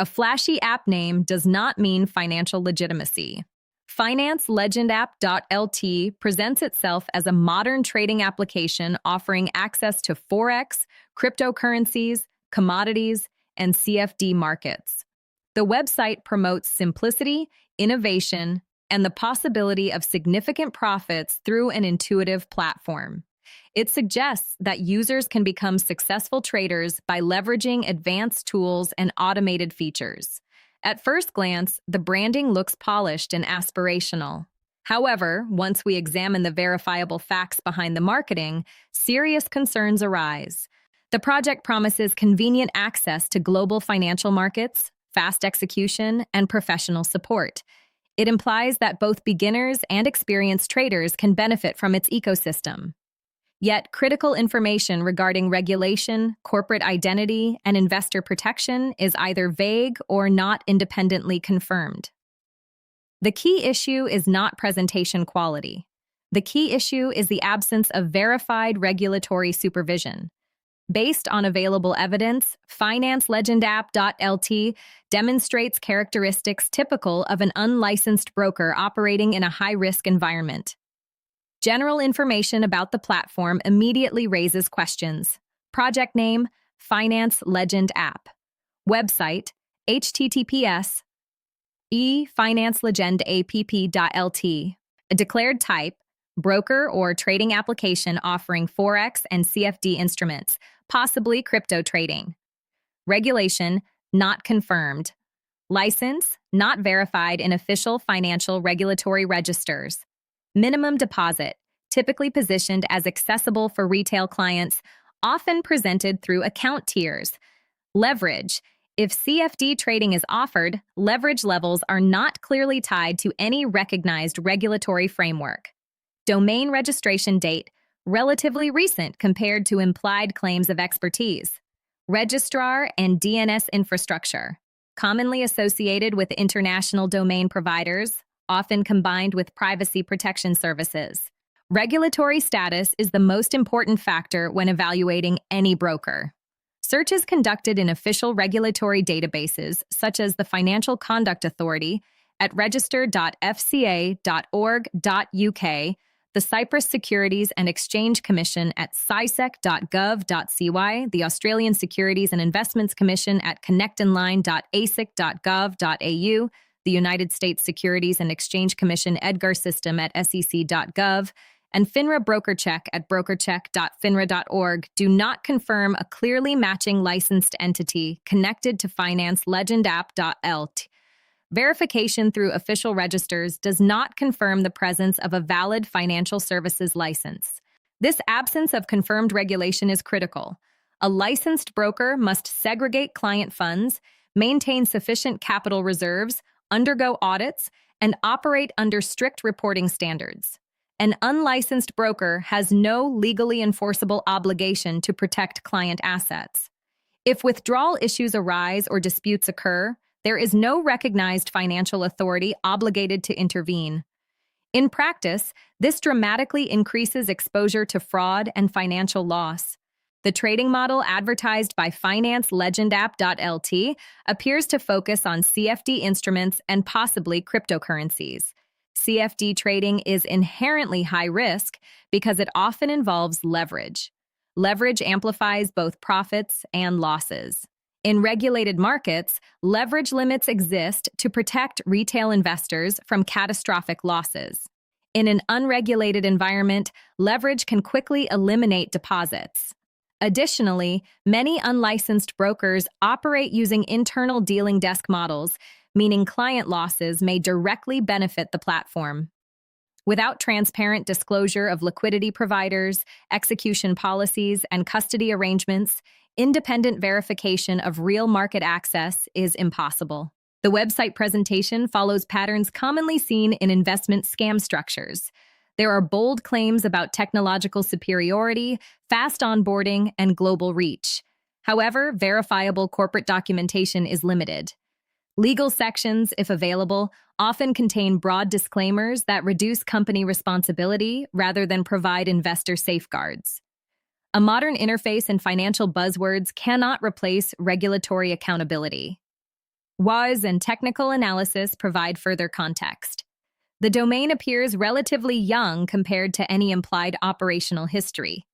A flashy app name does not mean financial legitimacy. FinanceLegendApp.lt presents itself as a modern trading application offering access to Forex, cryptocurrencies, commodities, and CFD markets. The website promotes simplicity, innovation, and the possibility of significant profits through an intuitive platform. It suggests that users can become successful traders by leveraging advanced tools and automated features. At first glance, the branding looks polished and aspirational. However, once we examine the verifiable facts behind the marketing, serious concerns arise. The project promises convenient access to global financial markets, fast execution, and professional support. It implies that both beginners and experienced traders can benefit from its ecosystem. Yet, critical information regarding regulation, corporate identity, and investor protection is either vague or not independently confirmed. The key issue is not presentation quality. The key issue is the absence of verified regulatory supervision. Based on available evidence, FinanceLegendApp.lt demonstrates characteristics typical of an unlicensed broker operating in a high-risk environment. General information about the platform immediately raises questions. Project name, Finance Legend App. Website, https financelegendapp.lt. A declared type, broker or trading application offering Forex and CFD instruments, possibly crypto trading. Regulation, not confirmed. License, not verified in official financial regulatory registers. Minimum deposit, typically positioned as accessible for retail clients, often presented through account tiers. Leverage. If CFD trading is offered, leverage levels are not clearly tied to any recognized regulatory framework. Domain registration date, relatively recent compared to implied claims of expertise. Registrar and DNS infrastructure, commonly associated with international domain providers, often combined with privacy protection services. Regulatory status is the most important factor when evaluating any broker. Searches conducted in official regulatory databases, such as the Financial Conduct Authority, at register.fca.org.uk, the Cyprus Securities and Exchange Commission at cisec.gov.cy, the Australian Securities and Investments Commission at connectonline.asic.gov.au, the United States Securities and Exchange Commission EDGAR system at sec.gov, and FINRA BrokerCheck at brokercheck.finra.org do not confirm a clearly matching licensed entity connected to FinanceLegendApp.lt. Verification through official registers does not confirm the presence of a valid financial services license. This absence of confirmed regulation is critical. A licensed broker must segregate client funds, maintain sufficient capital reserves, undergo audits, and operate under strict reporting standards. An unlicensed broker has no legally enforceable obligation to protect client assets. If withdrawal issues arise or disputes occur, there is no recognized financial authority obligated to intervene. In practice, this dramatically increases exposure to fraud and financial loss. The trading model advertised by FinanceLegendApp.lt appears to focus on CFD instruments and possibly cryptocurrencies. CFD trading is inherently high risk because it often involves leverage. Leverage amplifies both profits and losses. In regulated markets, leverage limits exist to protect retail investors from catastrophic losses. In an unregulated environment, leverage can quickly eliminate deposits. Additionally, many unlicensed brokers operate using internal dealing desk models, meaning client losses may directly benefit the platform. Without transparent disclosure of liquidity providers, execution policies, and custody arrangements, independent verification of real market access is impossible. The website presentation follows patterns commonly seen in investment scam structures. There are bold claims about technological superiority, fast onboarding, and global reach. However, verifiable corporate documentation is limited. Legal sections, if available, often contain broad disclaimers that reduce company responsibility rather than provide investor safeguards. A modern interface and financial buzzwords cannot replace regulatory accountability. Was and technical analysis provide further context. The domain appears relatively young compared to any implied operational history.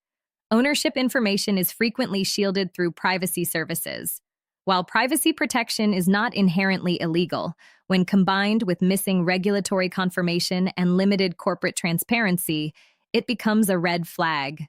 Ownership information is frequently shielded through privacy services. While privacy protection is not inherently illegal, when combined with missing regulatory confirmation and limited corporate transparency, it becomes a red flag.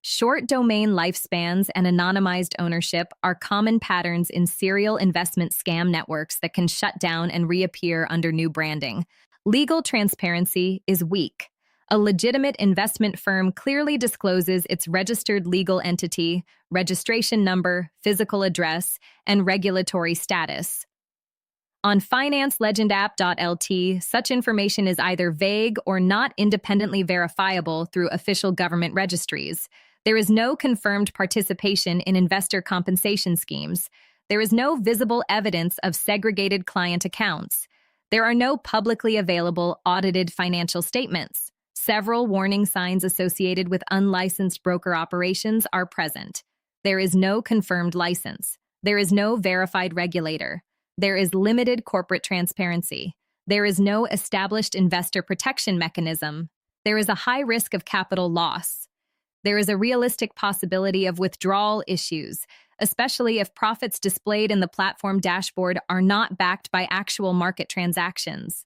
Short domain lifespans and anonymized ownership are common patterns in serial investment scam networks that can shut down and reappear under new branding. Legal transparency is weak. A legitimate investment firm clearly discloses its registered legal entity, registration number, physical address, and regulatory status. On financelegendapp.lt, such information is either vague or not independently verifiable through official government registries. There is no confirmed participation in investor compensation schemes. There is no visible evidence of segregated client accounts. There are no publicly available audited financial statements. Several warning signs associated with unlicensed broker operations are present. There is no confirmed license. There is no verified regulator. There is limited corporate transparency. There is no established investor protection mechanism. There is a high risk of capital loss. There is a realistic possibility of withdrawal issues, especially if profits displayed in the platform dashboard are not backed by actual market transactions.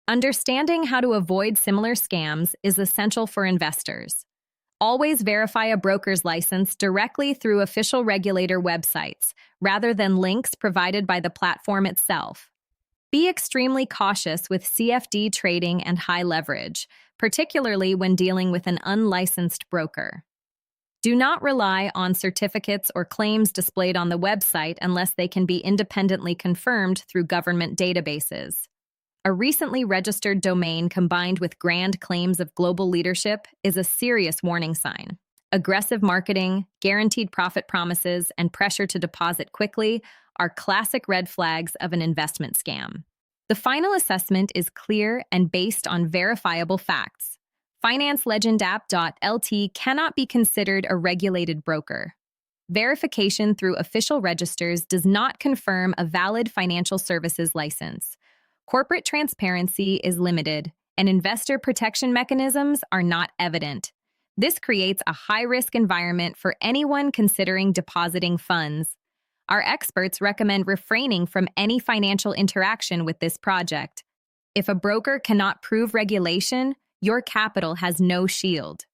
Understanding how to avoid similar scams is essential for investors. Always verify a broker's license directly through official regulator websites, rather than links provided by the platform itself. Be extremely cautious with CFD trading and high leverage, particularly when dealing with an unlicensed broker. Do not rely on certificates or claims displayed on the website unless they can be independently confirmed through government databases. A recently registered domain combined with grand claims of global leadership is a serious warning sign. Aggressive marketing, guaranteed profit promises, and pressure to deposit quickly are classic red flags of an investment scam. The final assessment is clear and based on verifiable facts. FinanceLegendApp.lt cannot be considered a regulated broker. Verification through official registers does not confirm a valid financial services license. Corporate transparency is limited, and investor protection mechanisms are not evident. This creates a high-risk environment for anyone considering depositing funds. Our experts recommend refraining from any financial interaction with this project. If a broker cannot prove regulation, your capital has no shield.